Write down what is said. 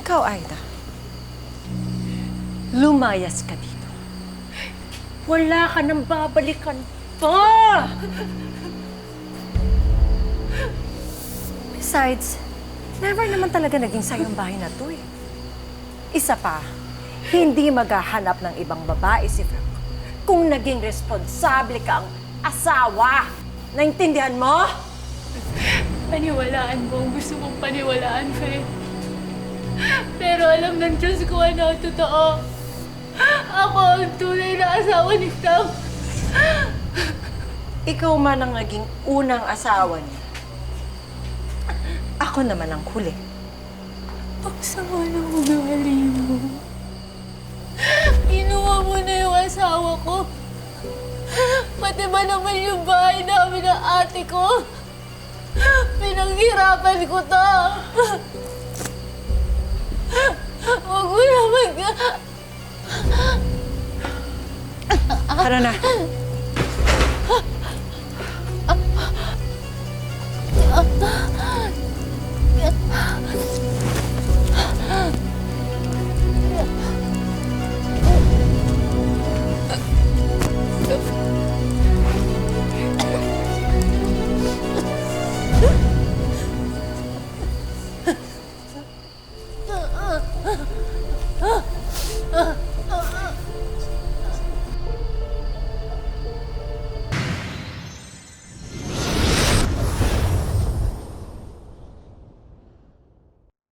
Ikaw, Aida. Lumayas ka dito. Wala ka nang babalikan pa! Besides, never naman talaga naging sayang bahay na to eh. Isa pa, hindi maghahanap ng ibang babae si Frank kung naging responsable kang asawa. Naintindihan mo? Paniwalaan mo ang gusto mong paniwalaan, Fe. Pero alam ng Diyos ko ano, totoo. Ako ang tunay na asawa ni Frank. Ikaw man ang naging unang asawa niya. Ako naman ang huli. Ang sama ng ugali mo. Inuwa mo na yung asawa ko. Pati ba naman yung bahay namin ng ate ko? Pinaghirapan ko to. Huwag mo naman ka. Tara na.